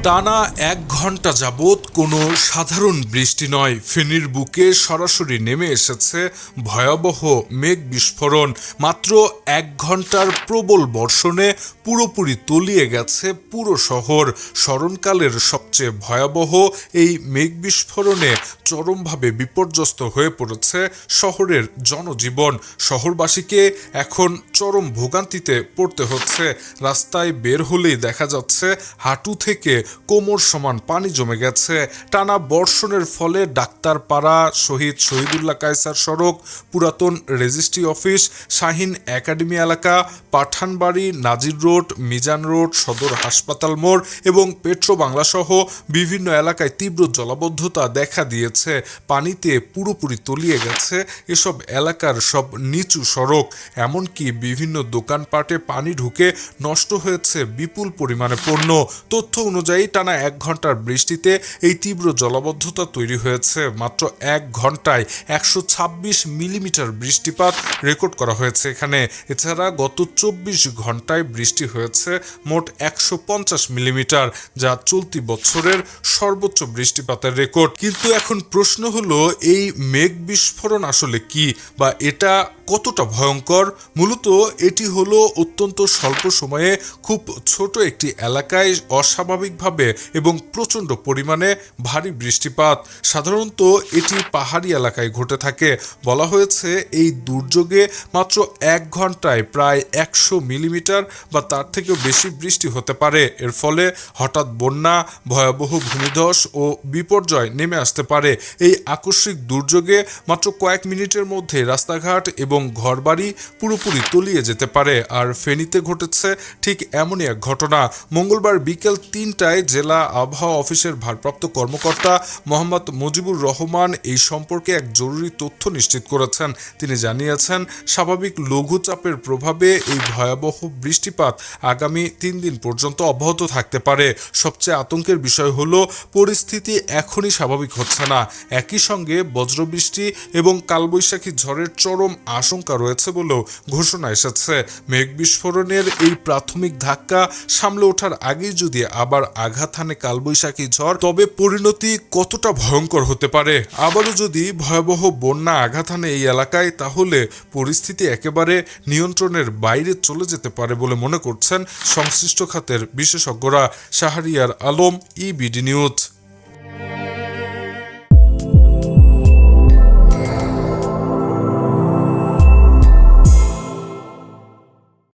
টানা ১ ঘন্টা যাবৎ কোনো সাধারণ বৃষ্টি নয়, ফেনীর বুকে সরাসরি নেমে এসেছে ভয়াবহ মেঘ বিস্ফোরণ। মাত্র ১ ঘন্টার প্রবল বর্ষণে পুরোপুরি তলিয়ে গেছে পুরো শহর। স্মরণকালের সবচেয়ে ভয়াবহ এই মেঘ বিস্ফোরণে চরমভাবে বিপর্যস্ত হয়ে পড়েছে শহরের জনজীবন। শহরবাসীকে এখন চরম ভোগান্তিতে পড়তে হচ্ছে। রাস্তায় বের হলেই দেখা যাচ্ছে হাঁটু থেকে কোমর সমান পানি জমে গেছে। টানা বর্ষণের ফলে ডাক্তারপাড়া, শহীদ শহীদুল্লাহ কায়সার সড়ক, পুরাতন রেজিস্ট্রি অফিস, শাহীন একাডেমি এলাকা, পাঠানবাড়ি, নাজির রোড, মিজান রোড, সদর হাসপাতাল মোড় এবং পেট্রো বাংলা সহ বিভিন্ন এলাকায় তীব্র জলাবদ্ধতা দেখা দিয়েছে। পানিতে পুরোপুরি তলিয়ে গেছে এসব এলাকার সব নিচু সড়ক। এমনকি বিভিন্ন দোকানপাটে পানি ঢুকে নষ্ট হয়েছে বিপুল পরিমাণে পণ্য। তথ্য অনুযায়ী টানা ১ ঘন্টার বৃষ্টিতে এই তীব্র জলাবদ্ধতা তৈরি হয়েছে। মাত্র ১ ঘন্টায় ১২৬ মিলিমিটার বৃষ্টিপাত রেকর্ড করা হয়েছে এখানে। এছাড়া গত ২৪ ঘন্টায় বৃষ্টি হয়েছে মোট ১৫০ মিলিমিটার, যা চলতি বছরের সর্বোচ্চ বৃষ্টিপাতের রেকর্ড। কিন্তু এখন প্রশ্ন হলো, এই মেঘ বিস্ফোরণ আসলে কি, বা এটা কতটা ভয়ঙ্কর? মূলত এটি হলো অত্যন্ত স্বল্প সময়ে খুব ছোট একটি এলাকায় অস্বাভাবিকভাবে এবং প্রচণ্ড পরিমাণে ভারী বৃষ্টিপাত। সাধারণত এটি পাহাড়ি এলাকায় ঘটে থাকে। বলা হয়েছে এই দুর্যোগে মাত্র ১ ঘন্টায় প্রায় ১০০ মিলিমিটার বা তার থেকেও বেশি বৃষ্টি হতে পারে। এর ফলে হঠাৎ বন্যা, ভয়াবহ ভূমিধস ও বিপর্যয় নেমে আসতে পারে। এই আকস্মিক দুর্যোগে মাত্র কয়েক মিনিটের মধ্যে রাস্তাঘাট এবং ঘরবাড়ি পুরোপুরি তলিয়ে যেতে পারে। আর ফেনীতে ঘটেছে ঠিক এমনই এক ঘটনা। মঙ্গলবার বিকেল ৩টায় জেলা আবহাওয়া অফিসের ভারপ্রাপ্ত কর্মকর্তা মোহাম্মদ মুজিবুর রহমান এই সম্পর্কে এক জরুরি তথ্য নিশ্চিত করেছেন। তিনি জানিয়েছেন, স্বাভাবিক লঘুচাপের প্রভাবে এই ভয়াবহ বৃষ্টিপাত আগামী ৩ দিন পর্যন্ত অব্যাহত থাকতে পারে। সবচেয়ে আতঙ্কের বিষয় হলো, পরিস্থিতি এখনই স্বাভাবিক হচ্ছে না। একই সঙ্গে বজ্রবৃষ্টি এবং কালবৈশাখী ঝড়ের চরম আশঙ্কা রয়েছে বলেও ঘোষণা এসেছে। মেঘ বিস্ফোরণের এই প্রাথমিক ধাক্কা সামলে ওঠার আগেই যদি আবার আঘাত হানে কালবৈশাখী ঝড়, তবে পরিণতি কতটা ভয়ঙ্কর হতে পারে। আবারও যদি ভয়াবহ বন্যা আঘাত হানে এই এলাকায়, তাহলে পরিস্থিতি একেবারে নিয়ন্ত্রণের বাইরে চলে যেতে পারে বলে মনে করছেন সংশ্লিষ্ট খাতের বিশেষজ্ঞরা। Shahriar Alam, EBD news.